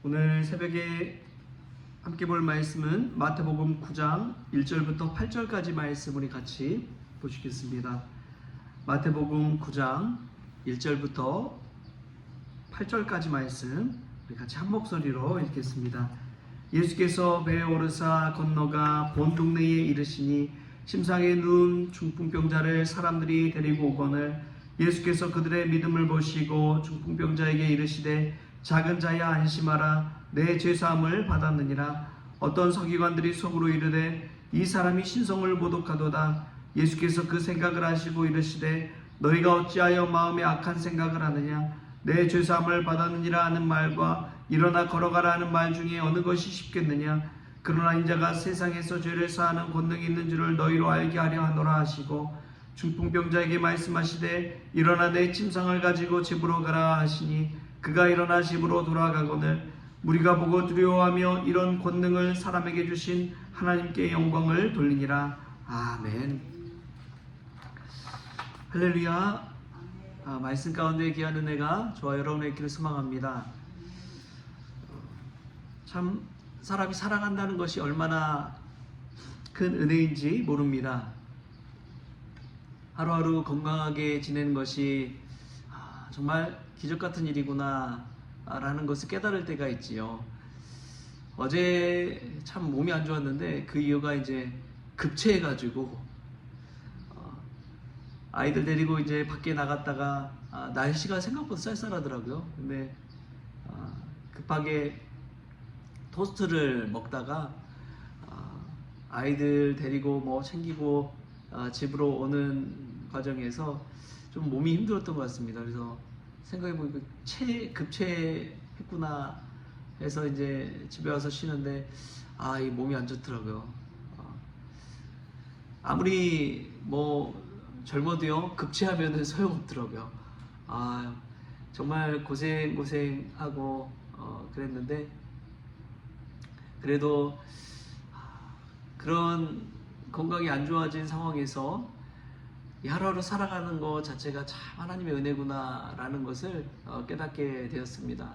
오늘 새벽에 함께 볼 말씀은 마태복음 9장 1절부터 8절까지 말씀 우리 같이 보시겠습니다. 마태복음 9장 1절부터 8절까지 말씀 우리 같이 한 목소리로 읽겠습니다. 예수께서 배에 오르사 건너가 본 동네에 이르시니 심상에 누운 중풍병자를 사람들이 데리고 오거늘 예수께서 그들의 믿음을 보시고 중풍병자에게 이르시되 작은 자야 안심하라 내 죄사함을 받았느니라. 어떤 서기관들이 속으로 이르되 이 사람이 신성을 모독하도다. 예수께서 그 생각을 하시고 이르시되 너희가 어찌하여 마음에 악한 생각을 하느냐. 내 죄사함을 받았느니라 하는 말과 일어나 걸어가라 하는 말 중에 어느 것이 쉽겠느냐. 그러나 인자가 세상에서 죄를 사하는 권능이 있는 줄을 너희로 알게 하려 하노라 하시고 중풍병자에게 말씀하시되 일어나 내 침상을 가지고 집으로 가라 하시니 그가 일어나 집으로 돌아가거늘 무리가 보고 두려워하며 이런 권능을 사람에게 주신 하나님께 영광을 돌리니라. 아멘. 할렐루야. 말씀 가운데 귀한 은혜가 저와 여러분의 있기를 소망합니다. 참 사람이 살아간다는 것이 얼마나 큰 은혜인지 모릅니다. 하루하루 건강하게 지내는 것이 정말 기적 같은 일이구나 라는 것을 깨달을 때가 있지요. 어제 참 몸이 안 좋았는데 그 이유가 이제 급체해가지고 아이들 데리고 이제 밖에 나갔다가 날씨가 생각보다 쌀쌀하더라고요. 근데 급하게 토스트를 먹다가 아이들 데리고 뭐 챙기고 집으로 오는 과정에서 좀 몸이 힘들었던 것 같습니다. 그래서 생각해보니까 급체했구나 해서 이제 집에 와서 쉬는데 이 몸이 안 좋더라고요. 아무리 뭐 젊어도요 급체하면은 소용없더라고요. 정말 고생하고 그랬는데 그래도 그런 건강이 안 좋아진 상황에서 하루하루 살아가는 것 자체가 참 하나님의 은혜구나 라는 것을 깨닫게 되었습니다.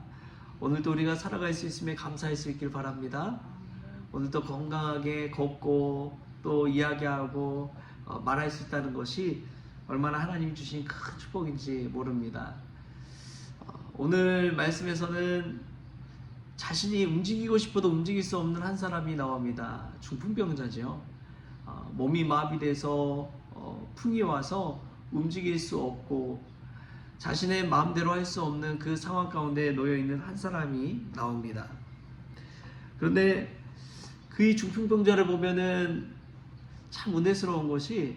오늘도 우리가 살아갈 수 있음에 감사할 수 있길 바랍니다. 오늘도 건강하게 걷고 또 이야기하고 말할 수 있다는 것이 얼마나 하나님이 주신 큰 축복인지 모릅니다. 오늘 말씀에서는 자신이 움직이고 싶어도 움직일 수 없는 한 사람이 나옵니다. 중풍병자죠. 몸이 마비돼서 풍이 와서 움직일 수 없고 자신의 마음대로 할 수 없는 그 상황 가운데 놓여있는 한 사람이 나옵니다. 그런데 그 중풍병자를 보면은 참 은혜스러운 것이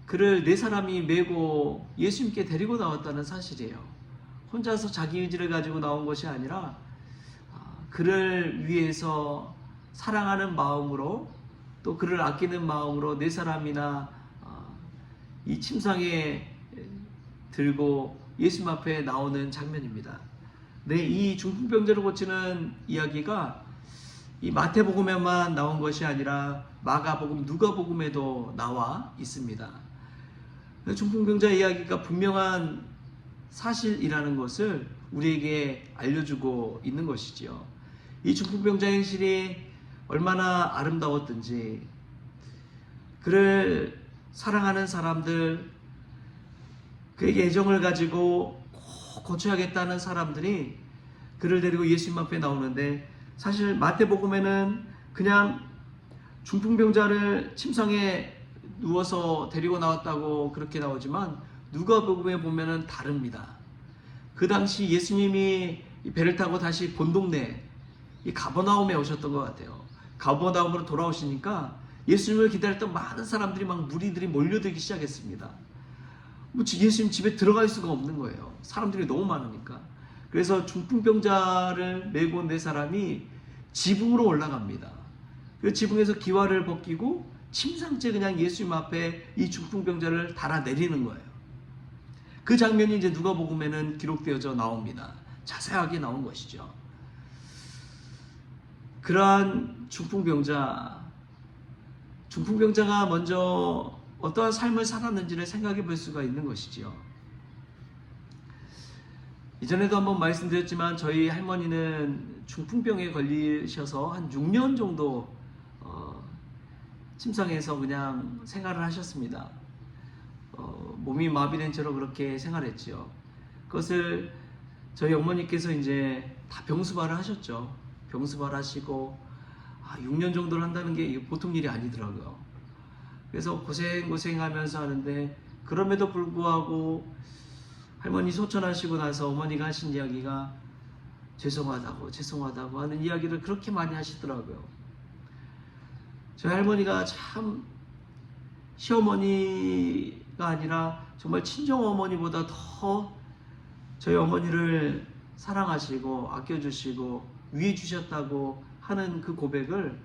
그를 네 사람이 메고 예수님께 데리고 나왔다는 사실이에요. 혼자서 자기 의지를 가지고 나온 것이 아니라 그를 위해서 사랑하는 마음으로 또 그를 아끼는 마음으로 네 사람이나 이 침상에 들고 예수님 앞에 나오는 장면입니다. 이 중풍병자를 고치는 이야기가 이 마태복음에만 나온 것이 아니라 마가복음, 누가복음에도 나와 있습니다. 중풍병자 이야기가 분명한 사실이라는 것을 우리에게 알려주고 있는 것이지요. 이 중풍병자 행실이 얼마나 아름다웠든지 그를 사랑하는 사람들, 그에게 애정을 가지고 꼭 고쳐야겠다는 사람들이 그를 데리고 예수님 앞에 나오는데 사실 마태복음에는 그냥 중풍병자를 침상에 누워서 데리고 나왔다고 그렇게 나오지만 누가복음에 보면은 다릅니다. 그 당시 예수님이 배를 타고 다시 본 동네 이 가버나움에 오셨던 것 같아요. 가버나움으로 돌아오시니까 예수님을 기다렸던 많은 사람들이 막 무리들이 몰려들기 시작했습니다. 예수님 집에 들어갈 수가 없는 거예요. 사람들이 너무 많으니까. 그래서 중풍병자를 메고 네 사람이 지붕으로 올라갑니다. 그 지붕에서 기와를 벗기고 침상째 그냥 예수님 앞에 이 중풍병자를 달아내리는 거예요. 그 장면이 이제 누가복음에는 기록되어져 나옵니다. 자세하게 나온 것이죠. 그러한 중풍병자가 먼저 어떠한 삶을 살았는지를 생각해 볼 수가 있는 것이지요. 이전에도 한번 말씀드렸지만 저희 할머니는 중풍병에 걸리셔서 한 6년 정도 침상에서 그냥 생활을 하셨습니다. 몸이 마비된 채로 그렇게 생활했지요. 그것을 저희 어머니께서 이제 다 병수발을 하셨죠. 병수발 하시고 6년 정도를 한다는 게 보통 일이 아니더라고요. 그래서 고생하면서 하는데, 그럼에도 불구하고 할머니 소천하시고 나서 어머니가 하신 이야기가 죄송하다고 하는 이야기를 그렇게 많이 하시더라고요. 저희 할머니가 참 시어머니가 아니라 정말 친정어머니보다 더 저희 어머니를 사랑하시고 아껴주시고 위해 주셨다고 하는 그 고백을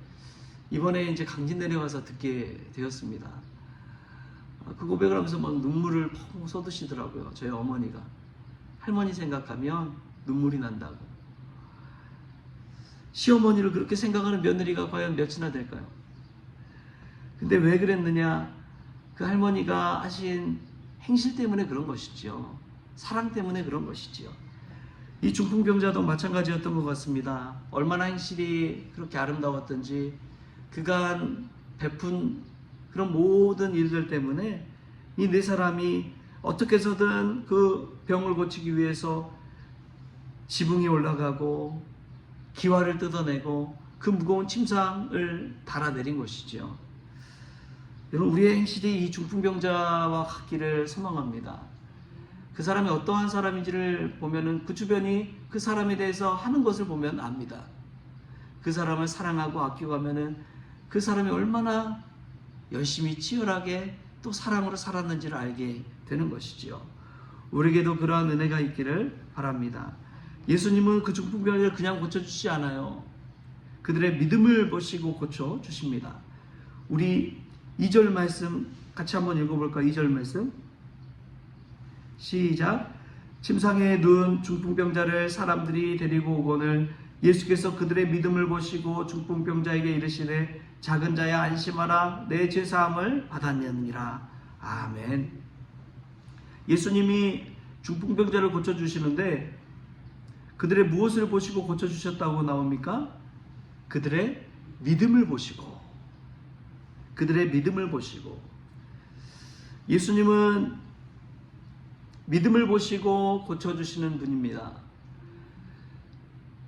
이번에 이제 강진 내려와서 듣게 되었습니다. 그 고백을 하면서 막 눈물을 펑 쏟으시더라고요. 저희 어머니가. 할머니 생각하면 눈물이 난다고. 시어머니를 그렇게 생각하는 며느리가 과연 몇이나 될까요? 근데 왜 그랬느냐? 그 할머니가 하신 행실 때문에 그런 것이죠. 사랑 때문에 그런 것이지요. 이 중풍병자도 마찬가지였던 것 같습니다. 얼마나 행실이 그렇게 아름다웠던지 그간 베푼 그런 모든 일들 때문에 이 네 사람이 어떻게 해서든 그 병을 고치기 위해서 지붕이 올라가고 기와를 뜯어내고 그 무거운 침상을 달아내린 것이죠. 여러분, 우리의 행실이 이 중풍병자와 같기를 소망합니다. 그 사람이 어떠한 사람인지를 보면은 그 주변이 그 사람에 대해서 하는 것을 보면 압니다. 그 사람을 사랑하고 아끼고 하면은 그 사람이 얼마나 열심히 치열하게 또 사랑으로 살았는지를 알게 되는 것이지요. 우리에게도 그러한 은혜가 있기를 바랍니다. 예수님은 그 중풍병자를 그냥 고쳐주시지 않아요. 그들의 믿음을 보시고 고쳐주십니다. 우리 2절 말씀 같이 한번 읽어볼까요? 2절 말씀 시작. 침상에 누운 중풍병자를 사람들이 데리고 오거늘 예수께서 그들의 믿음을 보시고 중풍병자에게 이르시되 작은 자야 안심하라 내 죄사함을 받았느니라. 아멘. 예수님이 중풍병자를 고쳐주시는데 그들의 무엇을 보시고 고쳐주셨다고 나옵니까? 그들의 믿음을 보시고, 그들의 믿음을 보시고. 예수님은 믿음을 보시고 고쳐주시는 분입니다.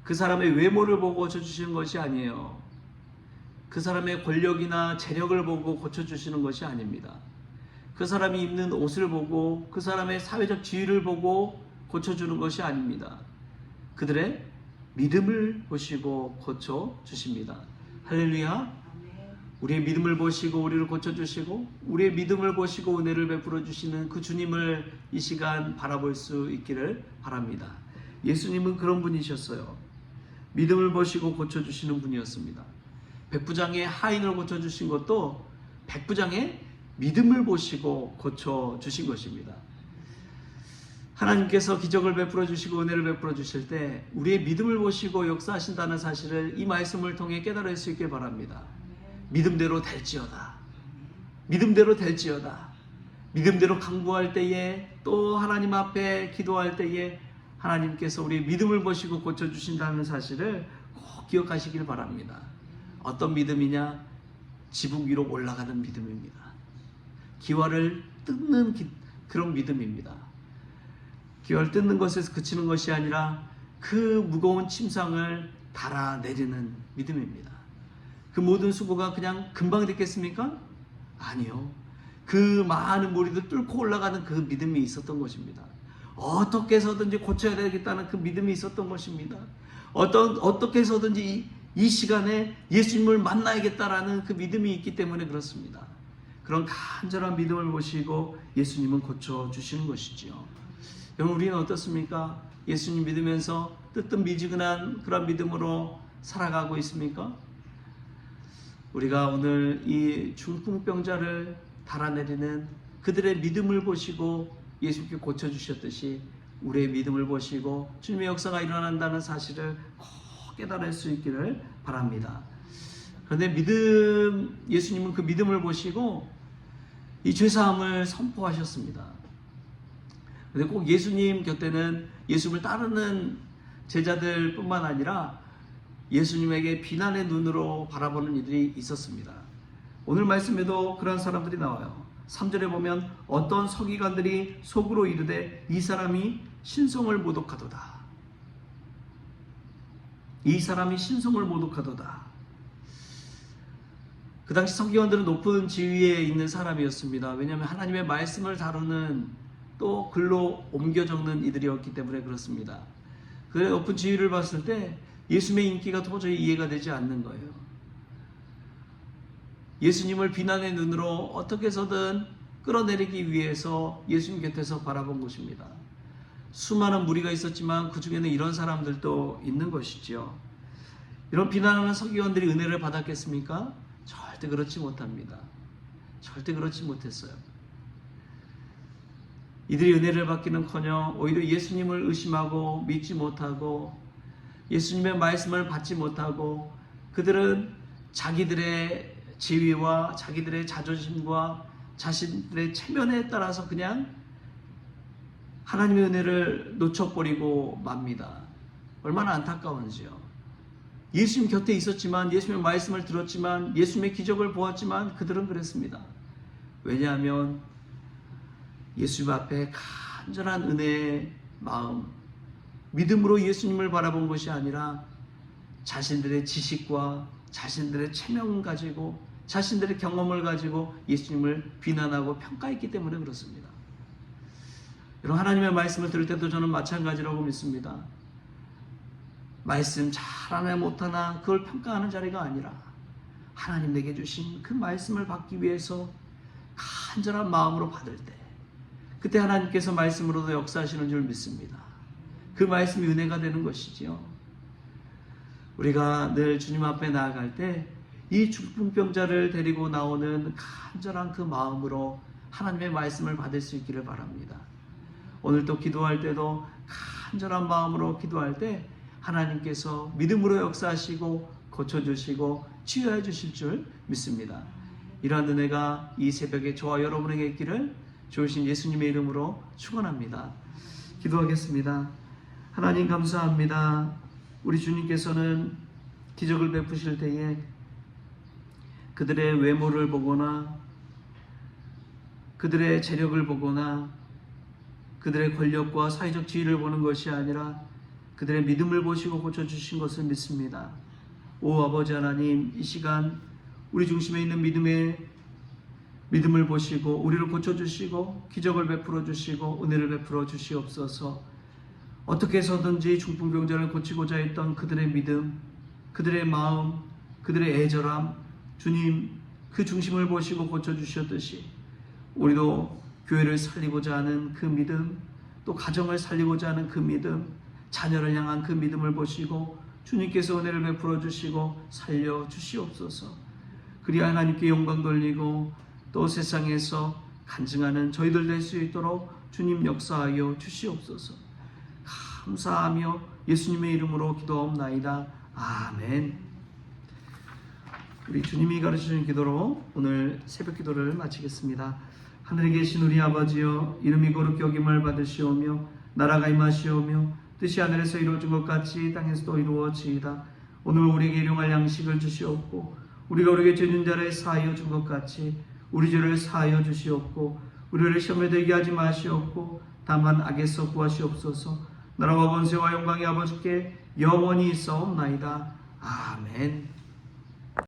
그 사람의 외모를 보고 고쳐주시는 것이 아니에요. 그 사람의 권력이나 재력을 보고 고쳐주시는 것이 아닙니다. 그 사람이 입는 옷을 보고 그 사람의 사회적 지위를 보고 고쳐주는 것이 아닙니다. 그들의 믿음을 보시고 고쳐주십니다. 할렐루야. 우리의 믿음을 보시고 우리를 고쳐주시고 우리의 믿음을 보시고 은혜를 베풀어 주시는 그 주님을 이 시간 바라볼 수 있기를 바랍니다. 예수님은 그런 분이셨어요. 믿음을 보시고 고쳐주시는 분이었습니다. 백부장의 하인을 고쳐주신 것도 백부장의 믿음을 보시고 고쳐주신 것입니다. 하나님께서 기적을 베풀어 주시고 은혜를 베풀어 주실 때 우리의 믿음을 보시고 역사하신다는 사실을 이 말씀을 통해 깨달을 수 있길 바랍니다. 믿음대로 될지어다. 믿음대로 될지어다. 믿음대로 간구할 때에 또 하나님 앞에 기도할 때에 하나님께서 우리의 믿음을 보시고 고쳐주신다는 사실을 꼭 기억하시길 바랍니다. 어떤 믿음이냐? 지붕 위로 올라가는 믿음입니다. 기와를 뜯는 그런 믿음입니다. 기와를 뜯는 것에서 그치는 것이 아니라 그 무거운 침상을 달아내리는 믿음입니다. 그 모든 수고가 그냥 금방 됐겠습니까? 아니요. 그 많은 무리도 뚫고 올라가는 그 믿음이 있었던 것입니다. 어떻게 해서든지 고쳐야 되겠다는 그 믿음이 있었던 것입니다. 어떻게 해서든지 이 시간에 예수님을 만나야겠다라는 그 믿음이 있기 때문에 그렇습니다. 그런 간절한 믿음을 보시고 예수님은 고쳐주시는 것이지요. 여러분, 우리는 어떻습니까? 예수님 믿으면서 뜨뜻미지근한 그런 믿음으로 살아가고 있습니까? 우리가 오늘 이 중풍병자를 달아내리는 그들의 믿음을 보시고 예수님께 고쳐주셨듯이 우리의 믿음을 보시고 주님의 역사가 일어난다는 사실을 꼭 깨달을 수 있기를 바랍니다. 그런데 예수님은 그 믿음을 보시고 이 죄사함을 선포하셨습니다. 근데 꼭 예수님 곁에는 예수님을 따르는 제자들뿐만 아니라 예수님에게 비난의 눈으로 바라보는 이들이 있었습니다. 오늘 말씀에도 그런 사람들이 나와요. 3절에 보면 어떤 서기관들이 속으로 이르되 이 사람이 신성을 모독하도다. 이 사람이 신성을 모독하도다. 그 당시 서기관들은 높은 지위에 있는 사람이었습니다. 왜냐하면 하나님의 말씀을 다루는 또 글로 옮겨 적는 이들이었기 때문에 그렇습니다. 그 높은 지위를 봤을 때 예수님의 인기가 도저히 이해가 되지 않는 거예요. 예수님을 비난의 눈으로 어떻게 해서든 끌어내리기 위해서 예수님 곁에서 바라본 것입니다. 수많은 무리가 있었지만 그 중에는 이런 사람들도 있는 것이지요. 이런 비난하는 서기관들이 은혜를 받았겠습니까? 절대 그렇지 못합니다. 절대 그렇지 못했어요. 이들이 은혜를 받기는커녕 오히려 예수님을 의심하고 믿지 못하고 예수님의 말씀을 받지 못하고 그들은 자기들의 지위와 자기들의 자존심과 자신들의 체면에 따라서 그냥 하나님의 은혜를 놓쳐버리고 맙니다. 얼마나 안타까운지요. 예수님 곁에 있었지만 예수님의 말씀을 들었지만 예수님의 기적을 보았지만 그들은 그랬습니다. 왜냐하면 예수님 앞에 간절한 은혜의 마음, 믿음으로 예수님을 바라본 것이 아니라 자신들의 지식과 자신들의 체면을 가지고 자신들의 경험을 가지고 예수님을 비난하고 평가했기 때문에 그렇습니다. 여러분, 하나님의 말씀을 들을 때도 저는 마찬가지라고 믿습니다. 말씀 잘하나 못하나 그걸 평가하는 자리가 아니라 하나님 내게 주신 그 말씀을 받기 위해서 간절한 마음으로 받을 때 그때 하나님께서 말씀으로도 역사하시는 줄 믿습니다. 그 말씀이 은혜가 되는 것이지요. 우리가 늘 주님 앞에 나아갈 때 이 중풍병자를 데리고 나오는 간절한 그 마음으로 하나님의 말씀을 받을 수 있기를 바랍니다. 오늘 또 기도할 때도 간절한 마음으로 기도할 때 하나님께서 믿음으로 역사하시고 고쳐주시고 치유해 주실 줄 믿습니다. 이러한 은혜가 이 새벽에 저와 여러분에게 있기를 주신 예수님의 이름으로 축원합니다. 기도하겠습니다. 하나님 감사합니다. 우리 주님께서는 기적을 베푸실 때에 그들의 외모를 보거나 그들의 재력을 보거나 그들의 권력과 사회적 지위를 보는 것이 아니라 그들의 믿음을 보시고 고쳐주신 것을 믿습니다. 오 아버지 하나님, 이 시간 우리 중심에 있는 믿음을 보시고 우리를 고쳐주시고 기적을 베풀어 주시고 은혜를 베풀어 주시옵소서. 어떻게 해서든지 중풍병자를 고치고자 했던 그들의 믿음, 그들의 마음, 그들의 애절함, 주님 그 중심을 보시고 고쳐주셨듯이 우리도 교회를 살리고자 하는 그 믿음, 또 가정을 살리고자 하는 그 믿음, 자녀를 향한 그 믿음을 보시고 주님께서 은혜를 베풀어 주시고 살려 주시옵소서. 그리하 하나님께 영광 돌리고 또 세상에서 간증하는 저희들 될 수 있도록 주님 역사하여 주시옵소서. 감사하며 예수님의 이름으로 기도하옵나이다. 아멘. 우리 주님이 가르치신 기도로 오늘 새벽 기도를 마치겠습니다. 하늘에 계신 우리 아버지여, 이름이 거룩히 여김을 받으시오며 나라가 임하시오며 뜻이 하늘에서 이루어진 것 같이 땅에서도 이루어지이다. 오늘 우리에게 일용할 양식을 주시옵고 우리가 우리에게 죄 진 자를 사하여 준 것 같이 우리 죄를 사하여 주시옵고 우리를 시험에 들게 하지 마시옵고 다만 악에서 구하시옵소서. 나라와 권세와 영광이 아버지께 영원히 있사옵나이다. 아멘.